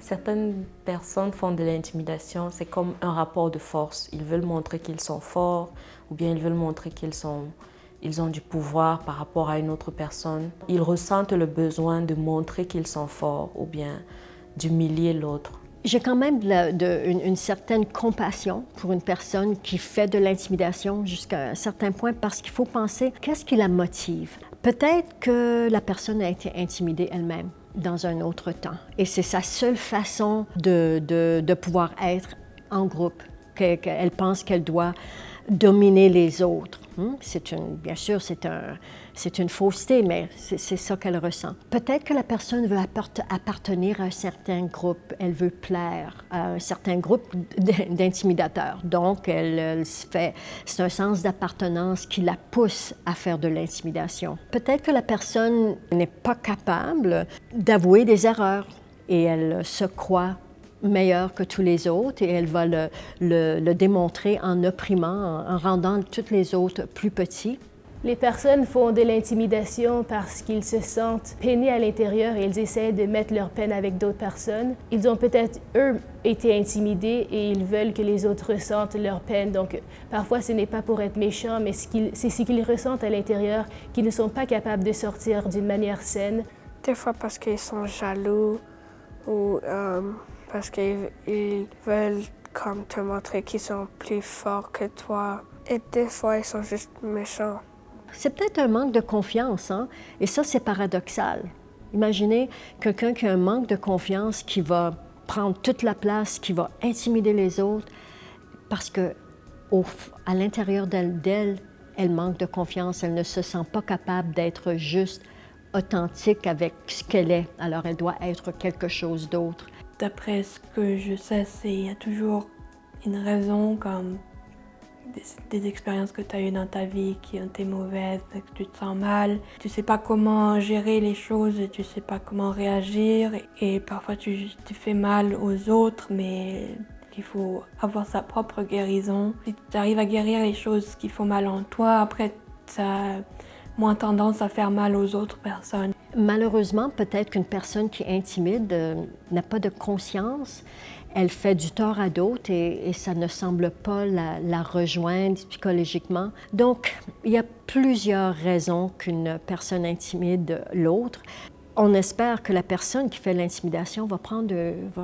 Certaines personnes font de l'intimidation, c'est comme un rapport de force. Ils veulent montrer qu'ils sont forts ou bien ils veulent montrer ils ont du pouvoir par rapport à une autre personne. Ils ressentent le besoin de montrer qu'ils sont forts ou bien d'humilier l'autre. J'ai quand même une certaine compassion pour une personne qui fait de l'intimidation jusqu'à un certain point parce qu'il faut penser qu'est-ce qui la motive. Peut-être que la personne a été intimidée elle-même dans un autre temps et c'est sa seule façon de pouvoir être en groupe, qu'elle pense qu'elle doit dominer les autres. Bien sûr, c'est une fausseté, mais c'est ça qu'elle ressent. Peut-être que la personne veut appartenir à un certain groupe, elle veut plaire à un certain groupe d'intimidateurs. Donc, c'est un sens d'appartenance qui la pousse à faire de l'intimidation. Peut-être que la personne n'est pas capable d'avouer des erreurs et elle se croit meilleure que tous les autres et elle va le démontrer en opprimant, en rendant tous les autres plus petits. Les personnes font de l'intimidation parce qu'ils se sentent peinés à l'intérieur et ils essaient de mettre leur peine avec d'autres personnes. Ils ont peut-être, eux, été intimidés et ils veulent que les autres ressentent leur peine. Donc, parfois, ce n'est pas pour être méchant, mais c'est ce qu'ils ressentent à l'intérieur qu'ils ne sont pas capables de sortir d'une manière saine. Des fois parce qu'ils sont jaloux ou parce qu'ils veulent comme te montrer qu'ils sont plus forts que toi. Et des fois, ils sont juste méchants. C'est peut-être un manque de confiance, hein? Et ça, c'est paradoxal. Imaginez quelqu'un qui a un manque de confiance, qui va prendre toute la place, qui va intimider les autres, parce qu'à l'intérieur d'elle, elle manque de confiance, elle ne se sent pas capable d'être juste authentique avec ce qu'elle est. Alors, elle doit être quelque chose d'autre. D'après ce que je sais, il y a toujours une raison, comme des expériences que tu as eues dans ta vie qui ont été mauvaises, que tu te sens mal. Tu sais pas comment gérer les choses et tu sais pas comment réagir. Et parfois tu fais mal aux autres, mais il faut avoir sa propre guérison. Si tu arrives à guérir les choses qui font mal en toi, après tu as moins tendance à faire mal aux autres personnes. Malheureusement, peut-être qu'une personne qui intimide n'a pas de conscience. Elle fait du tort à d'autres et ça ne semble pas la rejoindre psychologiquement. Donc, il y a plusieurs raisons qu'une personne intimide l'autre. On espère que la personne qui fait l'intimidation va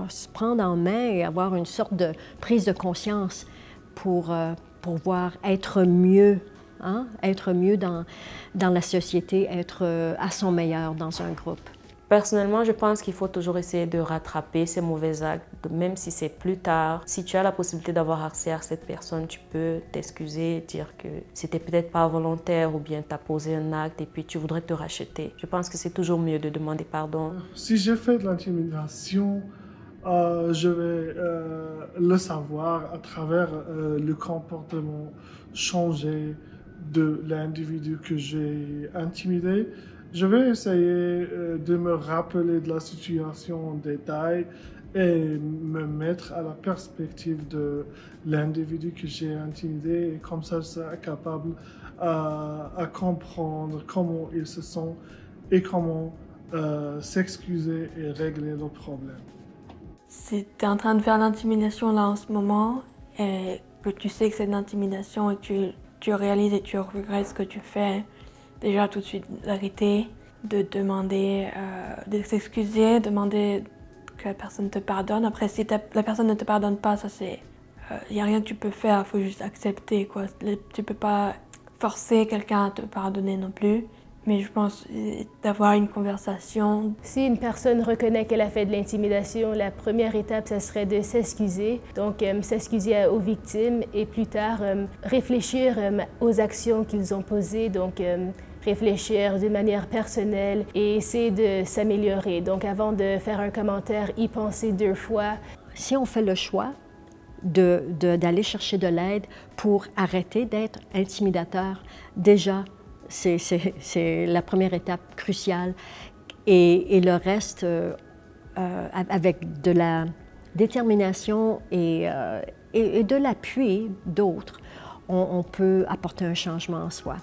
se prendre en main et avoir une sorte de prise de conscience pour pouvoir être mieux. Hein? Être mieux dans la société, être à son meilleur dans un groupe. Personnellement, je pense qu'il faut toujours essayer de rattraper ces mauvais actes, même si c'est plus tard. Si tu as la possibilité d'avoir accès à cette personne, tu peux t'excuser, dire que c'était peut-être pas volontaire ou bien tu as posé un acte et puis tu voudrais te racheter. Je pense que c'est toujours mieux de demander pardon. Si j'ai fait de l'intimidation, je vais le savoir à travers le comportement changé de l'individu que j'ai intimidé. Je vais essayer de me rappeler de la situation en détail et me mettre à la perspective de l'individu que j'ai intimidé et comme ça, je serai capable à comprendre comment il se sent et comment s'excuser et régler le problème. Si tu es en train de faire l'intimidation là en ce moment et que tu sais que c'est de l'intimidation et que tu réalises et tu regrettes ce que tu fais, déjà tout de suite d'arrêter, de demander, de s'excuser, demander que la personne te pardonne. Après, si la personne ne te pardonne pas, ça c'est, y a rien que tu peux faire, il faut juste accepter, quoi. Tu peux pas forcer quelqu'un à te pardonner non plus. Mais je pense d'avoir une conversation. Si une personne reconnaît qu'elle a fait de l'intimidation, la première étape, ça serait de s'excuser. Donc, s'excuser aux victimes et plus tard, réfléchir aux actions qu'ils ont posées. Donc, réfléchir d'une manière personnelle et essayer de s'améliorer. Donc, avant de faire un commentaire, y penser 2 fois. Si on fait le choix d'aller chercher de l'aide pour arrêter d'être intimidateur, déjà, c'est la première étape cruciale. Et le reste, avec de la détermination et de l'appui d'autres, on peut apporter un changement en soi.